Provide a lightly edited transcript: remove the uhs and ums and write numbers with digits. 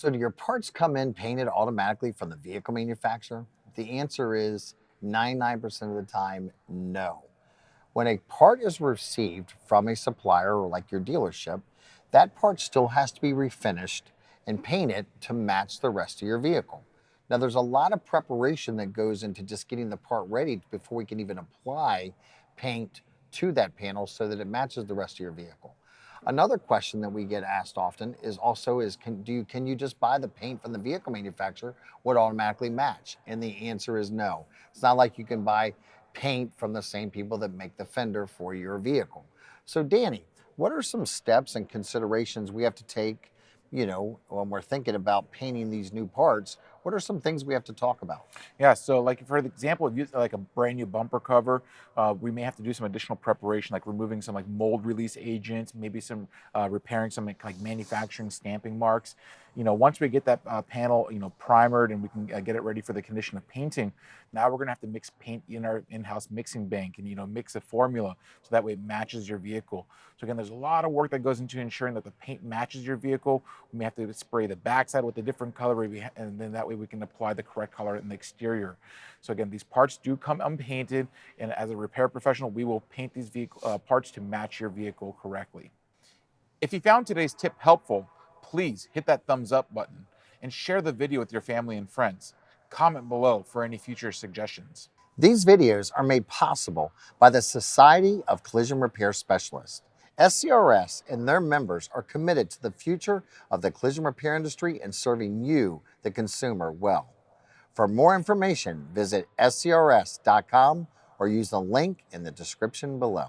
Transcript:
So do your parts come in painted automatically from the vehicle manufacturer? The answer is 99% of the time, no. When a part is received from a supplier or like your dealership, that part still has to be refinished and painted to match the rest of your vehicle. Now, there's a lot of preparation that goes into just getting the part ready before we can even apply paint to that panel so that it matches the rest of your vehicle. Another question that we get asked often is also is can you just buy the paint from the vehicle manufacturer would automatically match? And the answer is no. It's not like you can buy paint from the same people that make the fender for your vehicle. So Danny, what are some steps and considerations we have to take, when we're thinking about painting these new parts? What are some things we have to talk about? Yeah, so like for the example of like a brand new bumper cover, we may have to do some additional preparation, like removing some like mold release agents, maybe some repairing some like manufacturing stamping marks. Once we get that panel, primered and we can get it ready for the condition of painting, now we're gonna have to mix paint in our in-house mixing bank and mix a formula so that way it matches your vehicle. So again, there's a lot of work that goes into ensuring that the paint matches your vehicle. We may have to spray the backside with a different color, and then that way we can apply the correct color in the exterior. So again, these parts do come unpainted, and as a repair professional, we will paint these parts to match your vehicle correctly. If you found today's tip helpful, please hit that thumbs up button and share the video with your family and friends. Comment below for any future suggestions. These videos are made possible by the Society of Collision Repair Specialists. SCRS and their members are committed to the future of the collision repair industry and serving you, the consumer, well. For more information, visit scrs.com or use the link in the description below.